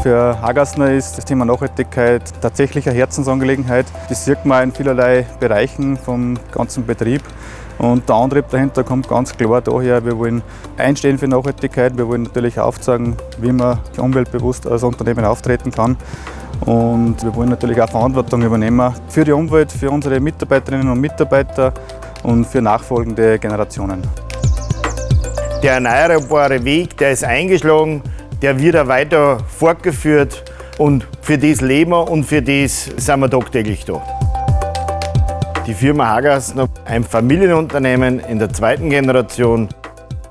Für Hagassner ist das Thema Nachhaltigkeit tatsächlich eine Herzensangelegenheit. Das sieht man in vielerlei Bereichen vom ganzen Betrieb. Und der Antrieb dahinter kommt ganz klar daher, wir wollen einstehen für Nachhaltigkeit, wir wollen natürlich aufzeigen, wie man umweltbewusst als Unternehmen auftreten kann. Und wir wollen natürlich auch Verantwortung übernehmen für die Umwelt, für unsere Mitarbeiterinnen und Mitarbeiter und für nachfolgende Generationen. Der erneuerbare Weg, der ist eingeschlagen, der wird auch weiter fortgeführt und für das leben wir und für das sind wir tagtäglich da. Die Firma Hagassner, ein Familienunternehmen in der zweiten Generation,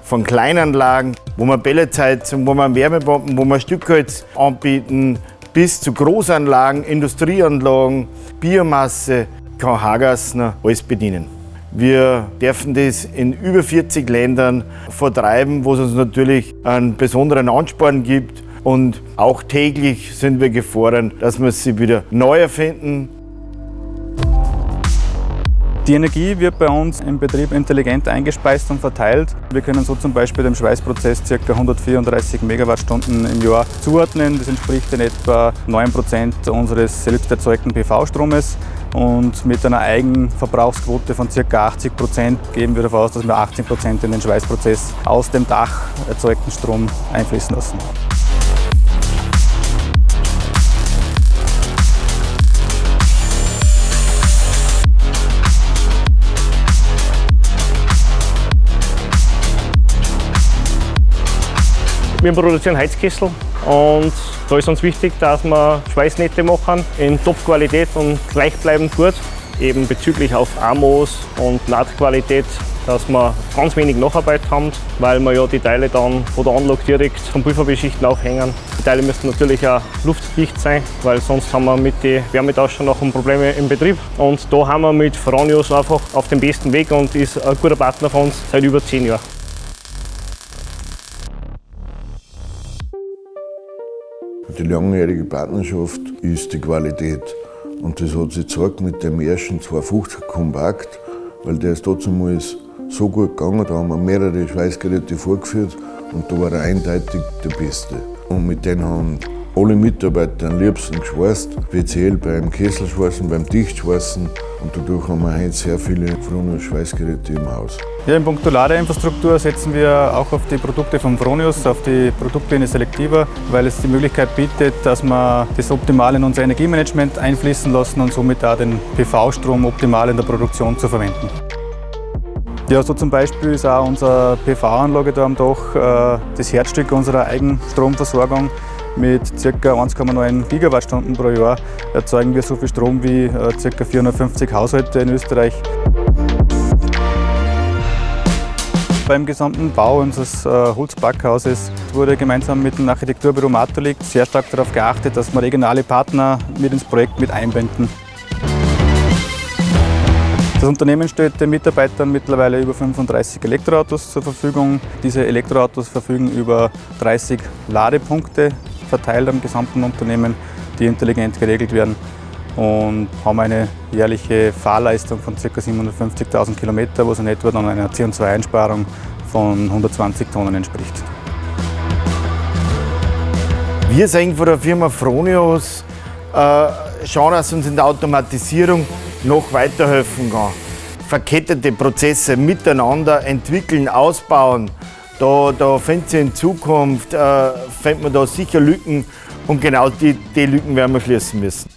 von Kleinanlagen, wo wir Pelletsheizung, wo wir Wärmepumpen, wo wir Stückholz anbieten, bis zu Großanlagen, Industrieanlagen, Biomasse, kann Hagassner alles bedienen. Wir dürfen das in über 40 Ländern vertreiben, wo es uns natürlich einen besonderen Ansporn gibt. Und auch täglich sind wir gefordert, dass wir sie wieder neu erfinden. Die Energie wird bei uns im Betrieb intelligent eingespeist und verteilt. Wir können so zum Beispiel dem Schweißprozess ca. 134 Megawattstunden im Jahr zuordnen. Das entspricht in etwa 9% unseres selbst erzeugten PV-Stromes. Und mit einer Eigenverbrauchsquote von ca. 80% gehen wir davon aus, dass wir 18% in den Schweißprozess aus dem Dach erzeugten Strom einfließen lassen. Wir produzieren Heizkessel und da ist uns wichtig, dass wir Schweißnähte machen in Top-Qualität und gleichbleibend gut. Eben bezüglich auf AMOS und Nahtqualität, dass wir ganz wenig Nacharbeit haben, weil wir ja die Teile dann von der Anlage direkt vom Pulverbeschichten aufhängen. Die Teile müssen natürlich auch luftdicht sein, weil sonst haben wir mit den Wärmetauschern noch Probleme im Betrieb. Und da haben wir mit Fronius einfach auf dem besten Weg und ist ein guter Partner von uns seit über 10 Jahren. Die langjährige Partnerschaft ist die Qualität. Und das hat sich gezeigt mit dem ersten 250 Kompakt, weil der ist damals so gut gegangen, da haben wir mehrere Schweißgeräte vorgeführt und da war er eindeutig der Beste. Und mit denen haben alle Mitarbeiter am liebsten geschweißt, speziell beim Kesselschweißen, beim Dichtschweißen. Und dadurch haben wir heute sehr viele Fronius Schweißgeräte im Haus. Ja, in puncto Ladeinfrastruktur setzen wir auch auf die Produkte von Fronius, auf die Produktlinie Selectiva, weil es die Möglichkeit bietet, dass wir das optimal in unser Energiemanagement einfließen lassen und somit auch den PV-Strom optimal in der Produktion zu verwenden. Ja, so zum Beispiel ist auch unsere PV-Anlage da am Dach das Herzstück unserer Eigenstromversorgung. Mit ca. 1,9 Gigawattstunden pro Jahr erzeugen wir so viel Strom wie ca. 450 Haushalte in Österreich. Beim gesamten Bau unseres Holzbackhauses wurde gemeinsam mit dem Architekturbüro Matolik sehr stark darauf geachtet, dass wir regionale Partner mit ins Projekt mit einbinden. Das Unternehmen stellt den Mitarbeitern mittlerweile über 35 Elektroautos zur Verfügung. Diese Elektroautos verfügen über 30 Ladepunkte verteilt am gesamten Unternehmen, die intelligent geregelt werden und haben eine jährliche Fahrleistung von ca. 750.000 Kilometer, was in etwa dann einer CO2-Einsparung von 120 Tonnen entspricht. Wir sagen von der Firma Fronius, schauen, dass uns in der Automatisierung noch weiterhelfen kann. Verkettete Prozesse miteinander entwickeln, ausbauen. Da findet sich in Zukunft findet man da sicher Lücken und genau die Lücken werden wir schließen müssen.